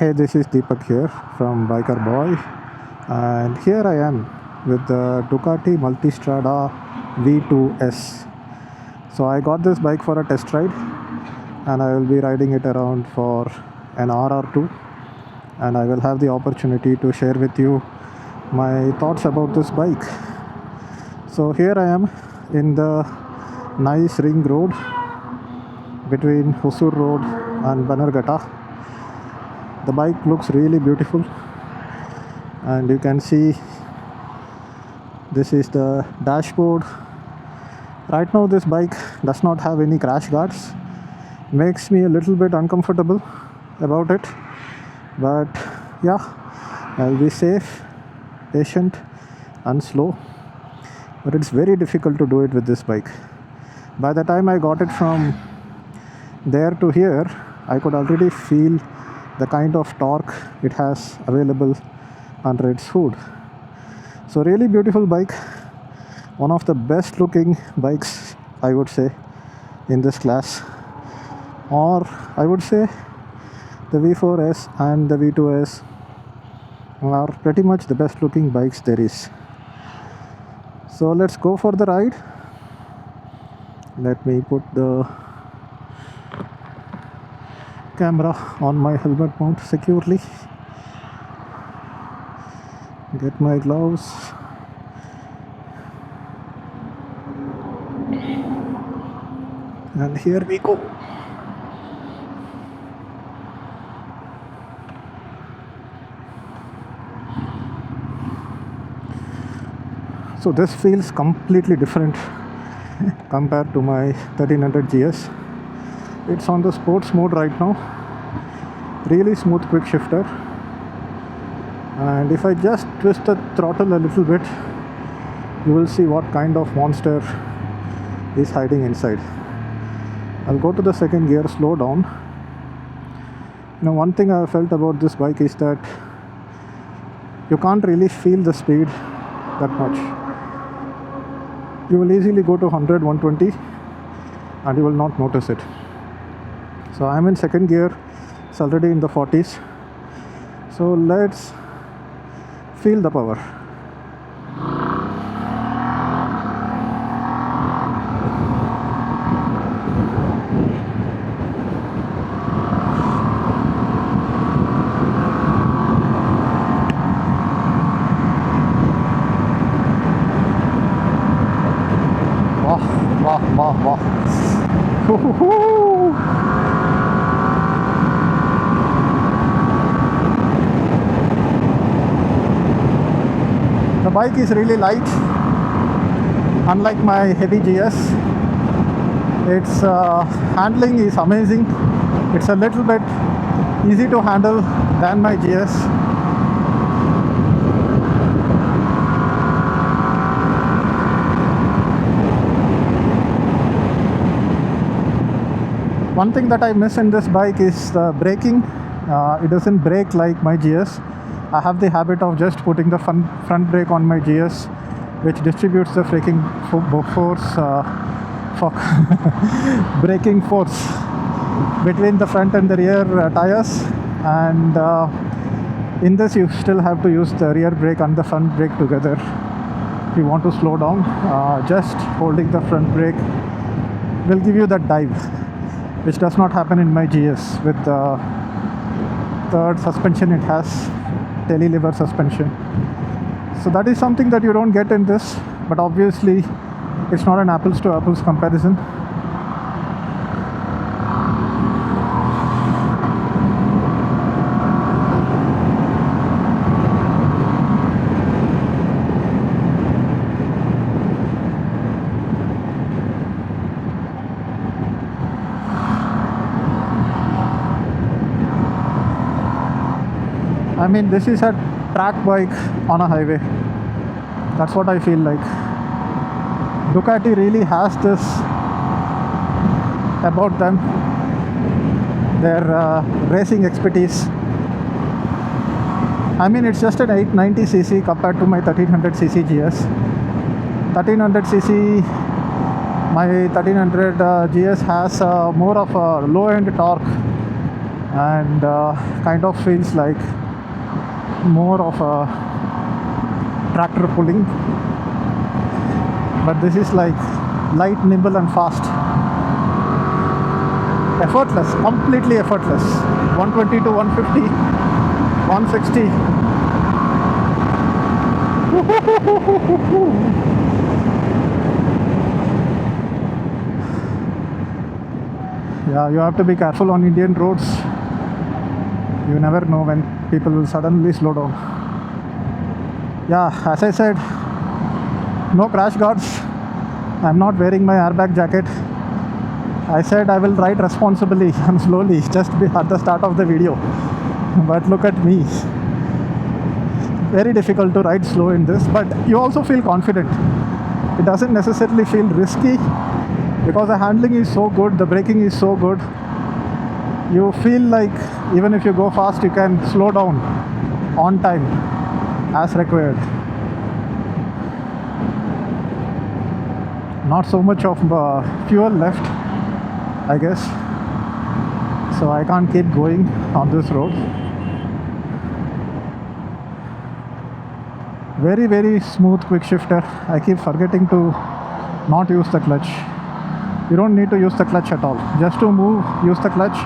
Hey, this is Deepak here from Biker Boy, and here I am with the Ducati Multistrada V2S. So I got this bike for a test ride, and I will be riding it around for an hour or two, and I will have the opportunity to share with you my thoughts about this bike. So here I am in the nice ring road between Hosur Road and Bannerghatta. The bike looks really beautiful, and you can see this is the dashboard. Right now this bike does not have any crash guards, makes me a little bit uncomfortable about it, but yeah, I'll be safe, patient and slow, but it's very difficult to do it with this bike. By the time I got it from there to here, I could already feel the kind of torque it has available under its hood. So really beautiful bike, one of the best looking bikes I would say in this class, or I would say the V4S and the V2S are pretty much the best looking bikes there is. So let's go for the ride. Let me put the camera on my helmet mount securely, get my gloves, and here we go. So this feels completely different compared to my 1300 GS. It's on the sports mode right now. Really smooth quick shifter, and if I just twist the throttle a little bit, you will see what kind of monster is hiding inside. I'll go to the second gear, slow down. Now one thing I felt about this bike is that you can't really feel the speed that much. You will easily go to 100, 120 and you will not notice it. So I'm in second gear, it's already in the 40s. So let's feel the power. Wow, wow, wow. The bike is really light, unlike my heavy GS. Its handling is amazing. It's a little bit easy to handle than my GS. One thing that I miss in this bike is the braking. It doesn't brake like my GS. I have the habit of just putting the front brake on my GS, which distributes the braking force between the front and the rear tires, and in this you still have to use the rear brake and the front brake together. If you want to slow down, just holding the front brake will give you that dive, which does not happen in my GS. With the third suspension, it has tele-lever suspension. So that is something that you don't get in this, but obviously it's not an apples to apples comparison. I mean, this is a track bike on a highway. That's what I feel like. Ducati really has this about them, their racing expertise. I mean, it's just an 890cc compared to my 1300cc GS. 1300cc, my 1300 GS has more of a low-end torque and kind of feels like more of a tractor pulling, but this is like light, nimble and fast. Effortless, completely effortless. 120 to 150, 160. Yeah, you have to be careful on Indian roads. You never know when people will suddenly slow down. Yeah, as I said, no crash guards. I'm not wearing my airbag jacket. I said I will ride responsibly and slowly just at the start of the video. But look at me. Very difficult to ride slow in this, but you also feel confident. It doesn't necessarily feel risky because the handling is so good, the braking is so good. You feel like even if you go fast, you can slow down on time as required. Not so much of fuel left, I guess, so I can't keep going on this road. Very, very smooth quick shifter. I keep forgetting to not use the clutch. You don't need to use the clutch at all. Just to move, use the clutch.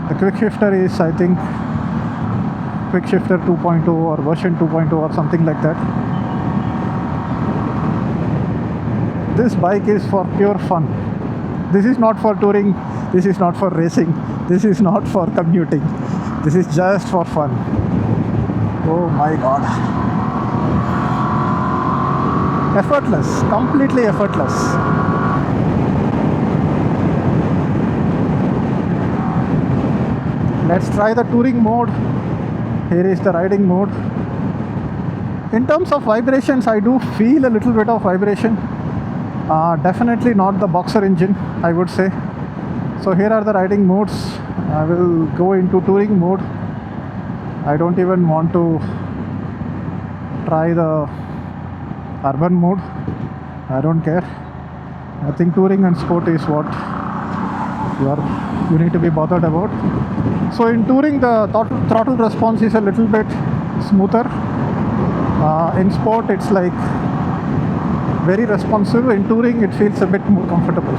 The quick shifter is, I think, quick shifter 2.0 or version 2.0 or something like that. This bike is for pure fun. This is not for touring. This is not for racing. This is not for commuting. This is just for fun. Oh my god. Effortless, completely effortless. Let's try the touring mode. Here is the riding mode. In terms of vibrations, I do feel a little bit of vibration. Definitely not the boxer engine, I would say. So here are the riding modes. I will go into touring mode. I don't even want to try the urban mode. I don't care. I think touring and sport is what you need to be bothered about. So in touring, the throttle response is a little bit smoother. In sport, it's like very responsive. In touring, it feels a bit more comfortable.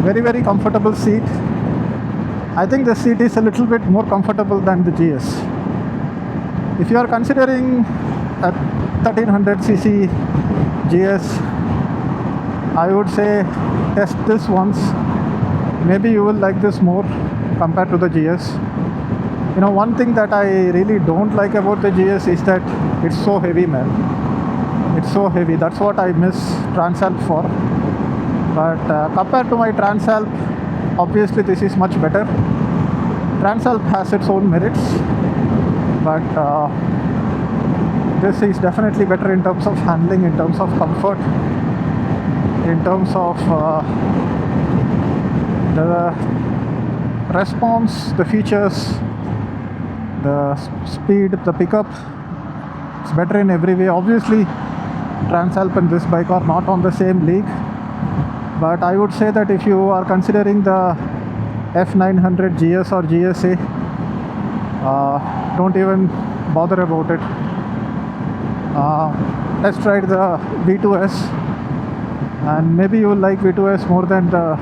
Very, very comfortable seat. I think the seat is a little bit more comfortable than the GS. If you are considering a 1300cc GS, I would say test this once. Maybe you will like this more compared to the GS. You know, one thing that I really don't like about the GS is that it's so heavy, man. It's so heavy. That's what I miss Transalp for. But compared to my Transalp, obviously this is much better. Transalp has its own merits, but this is definitely better in terms of handling, in terms of comfort, in terms of the response, the features, the speed, the pickup. It's better in every way. Obviously, Transalp and this bike are not on the same league. But I would say that if you are considering the F900 GS or GSA, don't even bother about it. Let's try the V2S, and maybe you will like V2S more than the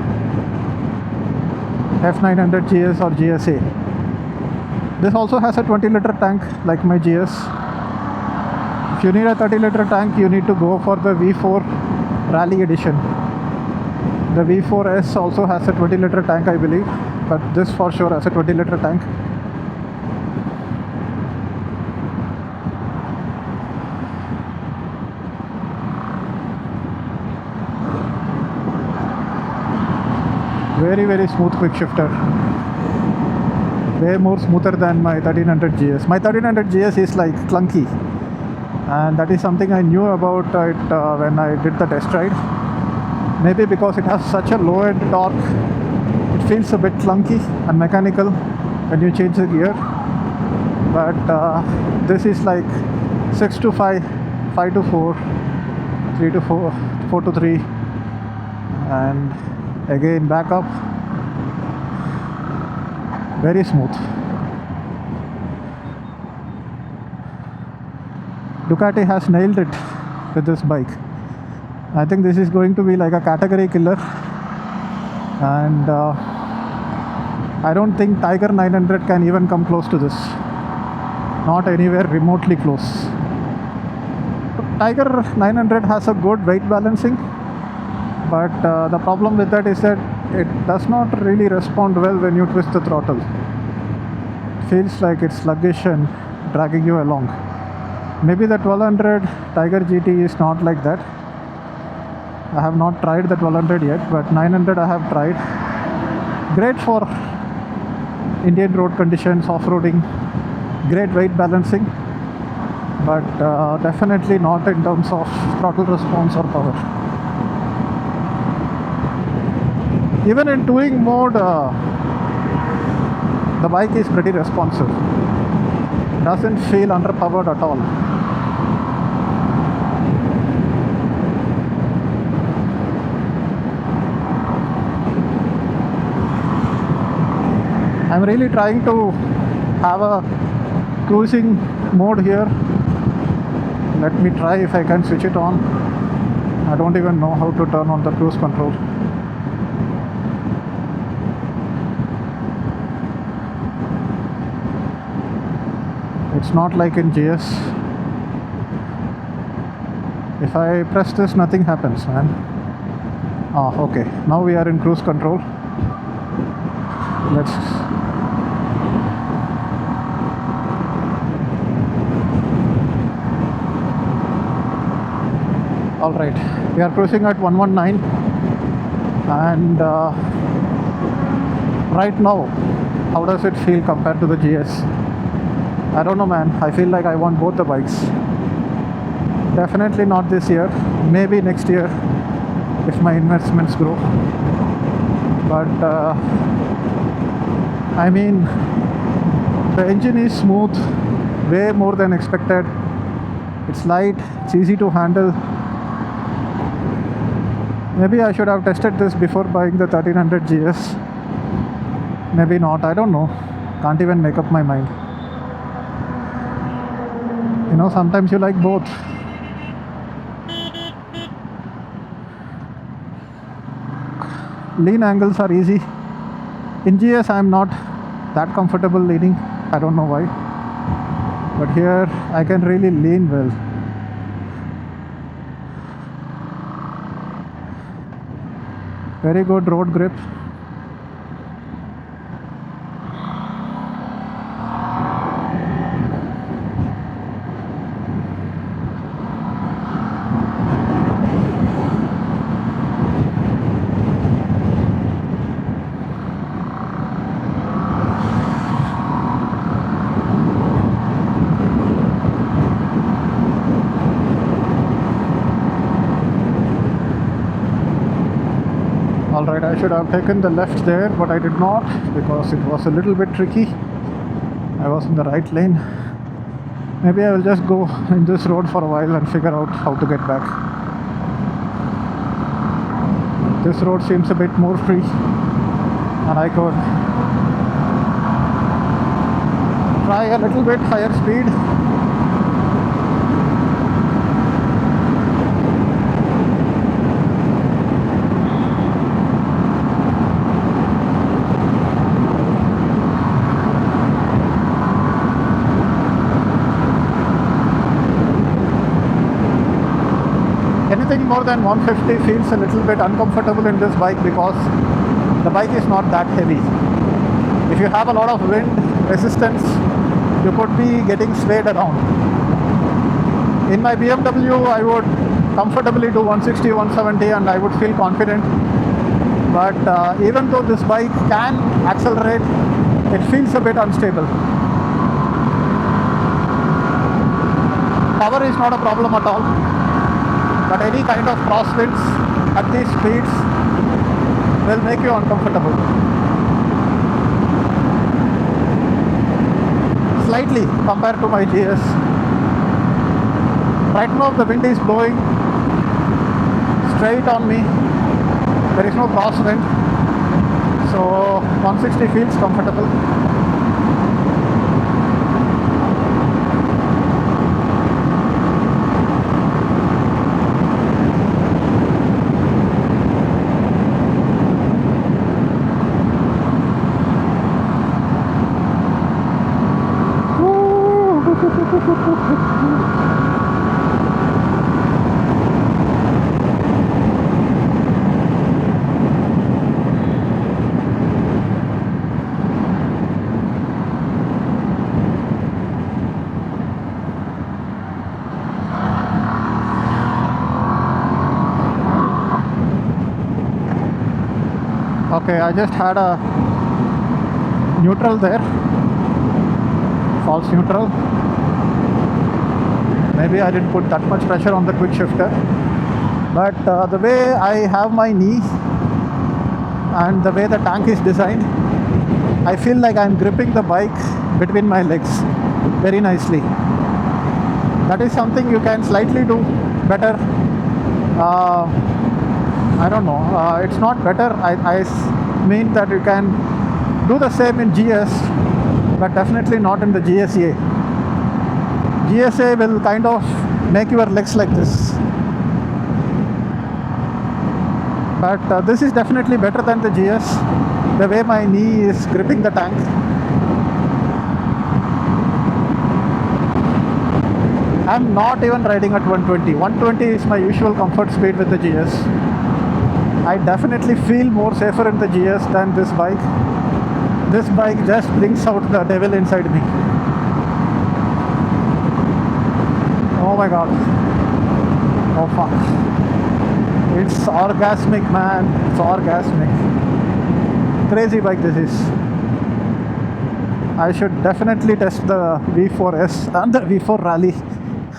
F900 GS or GSA. This also has a 20-liter tank like my GS. If you need a 30-liter tank, you need to go for the V4 Rally Edition. The V4S also has a 20-liter tank, I believe, but this for sure has a 20-liter tank. Very, very smooth quick shifter. Way more smoother than my 1300 GS. My 1300 GS is like clunky. and that is something I knew about it when I did the test ride. Maybe because it has such a low end torque, it feels a bit clunky and mechanical when you change the gear. But this is like 6 to 5, 5 to 4, 3 to 4, 4 to 3, and again back up. Very smooth. Ducati has nailed it with this bike. I think this is going to be like a category killer, and I don't think Tiger 900 can even come close to this. Not anywhere remotely close. Tiger 900 has a good weight balancing, but the problem with that is that it does not really respond well when you twist the throttle. It feels like it's sluggish and dragging you along. Maybe the 1200 Tiger GT is not like that. I have not tried the 1200 yet, but 900 I have tried. Great for Indian road conditions, off-roading, great weight balancing, but definitely not in terms of throttle response or power. Even in touring mode, the bike is pretty responsive. Doesn't feel underpowered at all. I'm really trying to have a cruising mode here. Let me try if I can switch it on. I don't even know how to turn on the cruise control. It's not like in GS. If I press this, nothing happens, man. Ah, okay. Now we are in cruise control. Let's. Alright, we are cruising at 119, and right now, how does it feel compared to the GS? I don't know, man. I feel like I want both the bikes. Definitely not this year, maybe next year if my investments grow. But I mean, the engine is smooth, way more than expected. It's light, it's easy to handle. Maybe I should have tested this before buying the 1300 GS. Maybe not, I don't know. Can't even make up my mind. You know, sometimes you like both. Lean angles are easy. In GS I am not that comfortable leaning. I don't know why. But here I can really lean well. Very good road grip. Alright, I should have taken the left there, but I did not because it was a little bit tricky. I was in the right lane. Maybe I will just go in this road for a while and figure out how to get back. This road seems a bit more free, and I could try a little bit higher speed. Anything more than 150 feels a little bit uncomfortable in this bike because the bike is not that heavy. If you have a lot of wind resistance, you could be getting swayed around. In my BMW, I would comfortably do 160, 170 and I would feel confident. But even though this bike can accelerate, it feels a bit unstable. power is not a problem at all, but any kind of crosswinds at these speeds will make you uncomfortable. Slightly compared to my GS. Right now the wind is blowing straight on me. There is no crosswind, so 160 feels comfortable. Okay, I just had a neutral there, false neutral. Maybe I didn't put that much pressure on the quick shifter, but the way I have my knee and the way the tank is designed, I feel like I'm gripping the bike between my legs very nicely. That is something you can slightly do better. I don't know, it's not better. I mean that you can do the same in GS, but definitely not in the GSA. GSA will kind of make your legs like this, but this is definitely better than the GS, the way my knee is gripping the tank. I'm not even riding at 120. 120 is my usual comfort speed with the GS. I definitely feel more safer in the GS than this bike. This bike just brings out the devil inside me. Oh my god. Oh fuck. It's orgasmic, man. It's orgasmic. Crazy bike this is. I should definitely test the V4S and the V4 Rally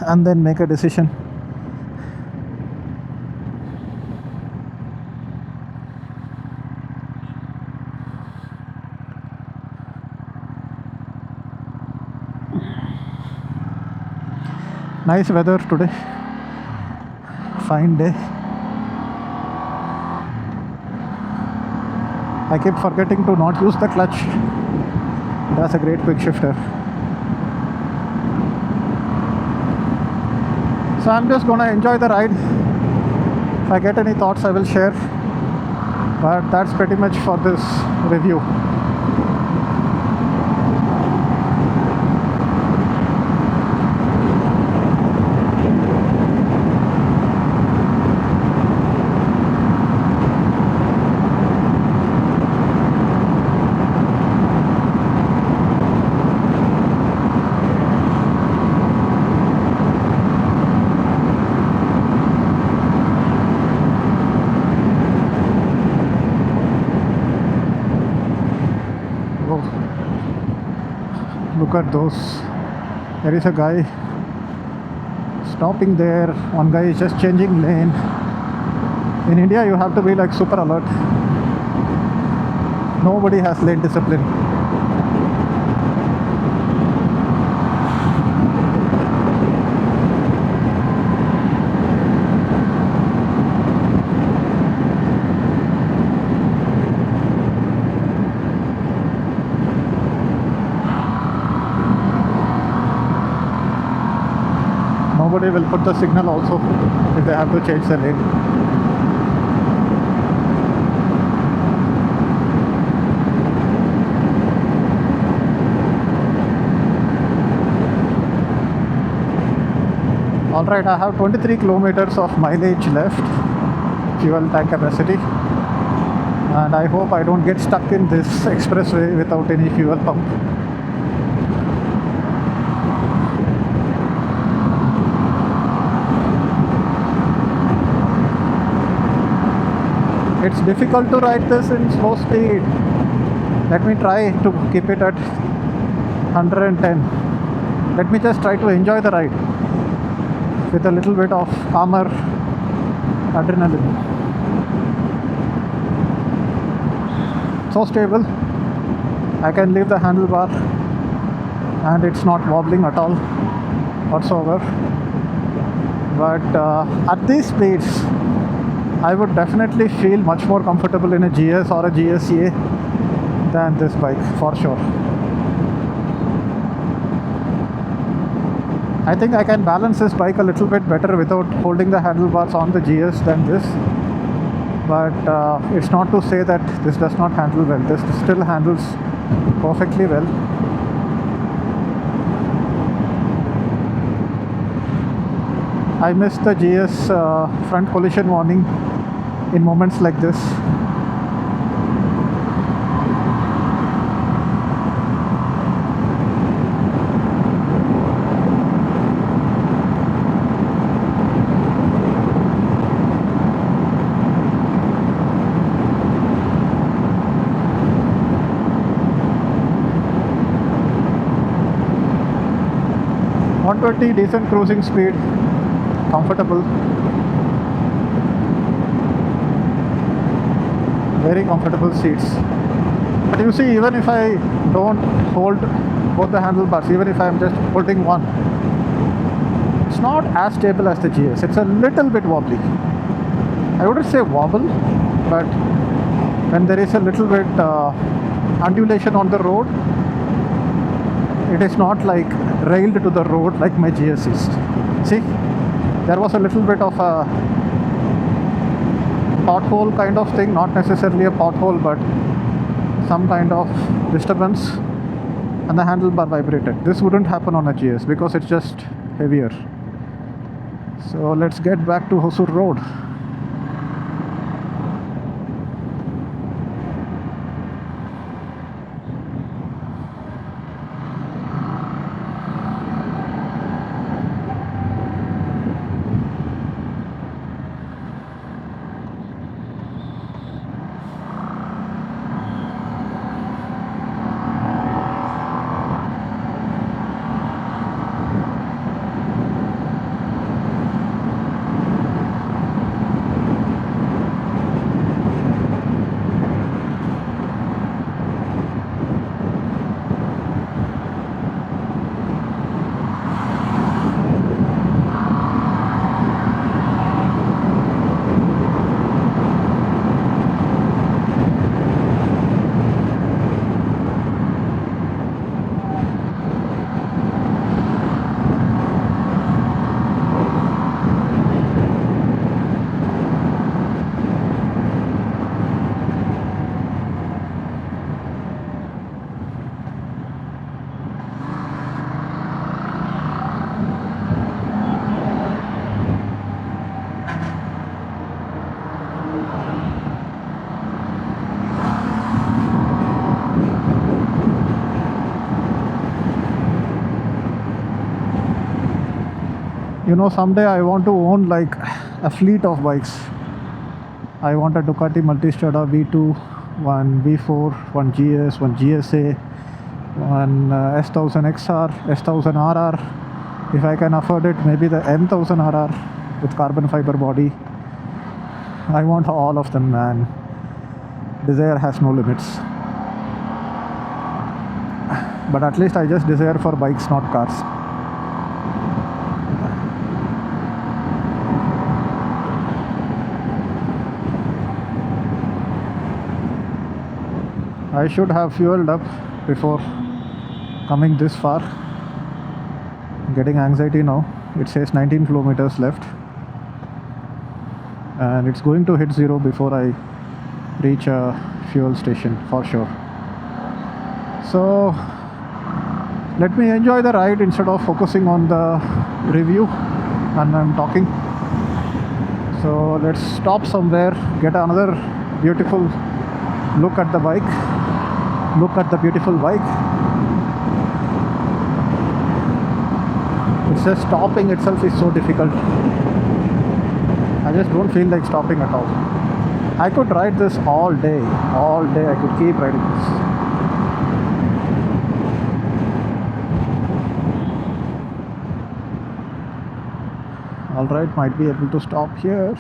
and then make a decision. Nice weather today, fine day. I keep forgetting to not use the clutch. That's a great quick shifter. So I'm just gonna enjoy the ride. If I get any thoughts I will share, but that's pretty much for this review. Look at those. There is a guy stopping there. One guy is just changing lane. In India you have to be like super alert. Nobody has lane discipline. Nobody will put the signal also if they have to change the lane. Alright, I have 23 kilometers of mileage left, fuel tank capacity, and I hope I don't get stuck in this expressway without any fuel pump. It's difficult to ride this in slow speed. Let me try to keep it at 110. Let me just try to enjoy the ride. with a little bit of calmer adrenaline. So stable. I can leave the handlebar and it's not wobbling at all whatsoever. But at these speeds, I would definitely feel much more comfortable in a GS or a GSA than this bike, for sure. I think I can balance this bike a little bit better without holding the handlebars on the GS than this. But it's not to say that this does not handle well. This still handles perfectly well. I miss the GS front collision warning in moments like this. Decent cruising speed, comfortable, very comfortable seats. But you see, even if I don't hold both the handlebars, even if I am just holding one, it's not as stable as the GS. It's a little bit wobbly. I wouldn't say wobble, but when there is a little bit undulation on the road, it is not like railed to the road like my GS is. See, there was a little bit of a pothole kind of thing, not necessarily a pothole, but some kind of disturbance, and the handlebar vibrated. This wouldn't happen on a GS because it's just heavier. So let's get back to Hosur Road. You know, someday I want to own like a fleet of bikes. I want a Ducati Multistrada V2, one V4, one GS, one GSA, one S1000 XR, S1000 RR. If I can afford it, maybe the M1000 RR with carbon fiber body. I want all of them, man. Desire has no limits. But at least I just desire for bikes, not cars. I should have fueled up before coming this far. I'm getting anxiety now. It says 19 kilometers left, and it's going to hit zero before I reach a fuel station for sure. So let me enjoy the ride instead of focusing on the review and I'm talking. So let's stop somewhere, get another beautiful look at the bike. Look at the beautiful bike. It's just stopping itself is so difficult. I just don't feel like stopping at all. I could ride this all day. All day I could keep riding this. All right, might be able to stop here.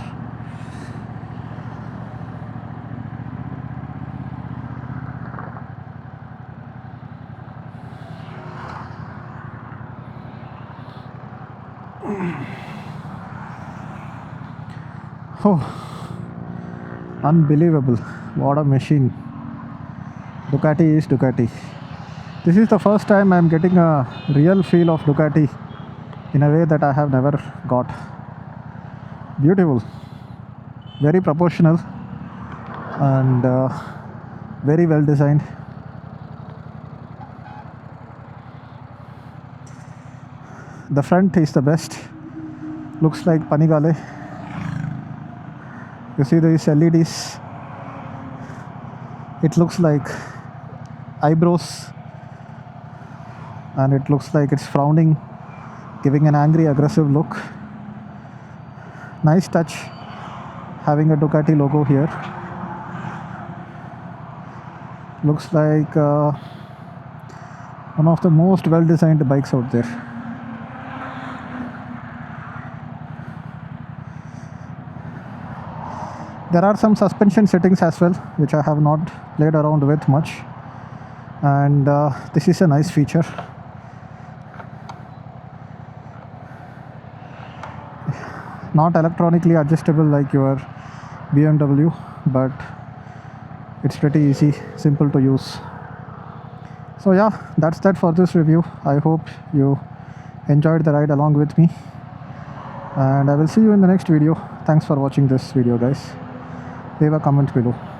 Oh, unbelievable. What a machine. Ducati is Ducati. This is the first time I'm getting a real feel of Ducati in a way that I have never got. Beautiful. Very proportional and very well designed. The front is the best. Looks like Panigale. You see these LEDs. It looks like eyebrows, and it looks like it's frowning, giving an angry, aggressive look. Nice touch having a Ducati logo here. Looks like one of the most well designed bikes out there. There are some suspension settings as well, which I have not played around with much, and this is a nice feature. Not electronically adjustable like your BMW, but it's pretty easy, simple to use. So yeah, that's that for this review. I hope you enjoyed the ride along with me, and I will see you in the next video. Thanks for watching this video, guys. Leave a comment below.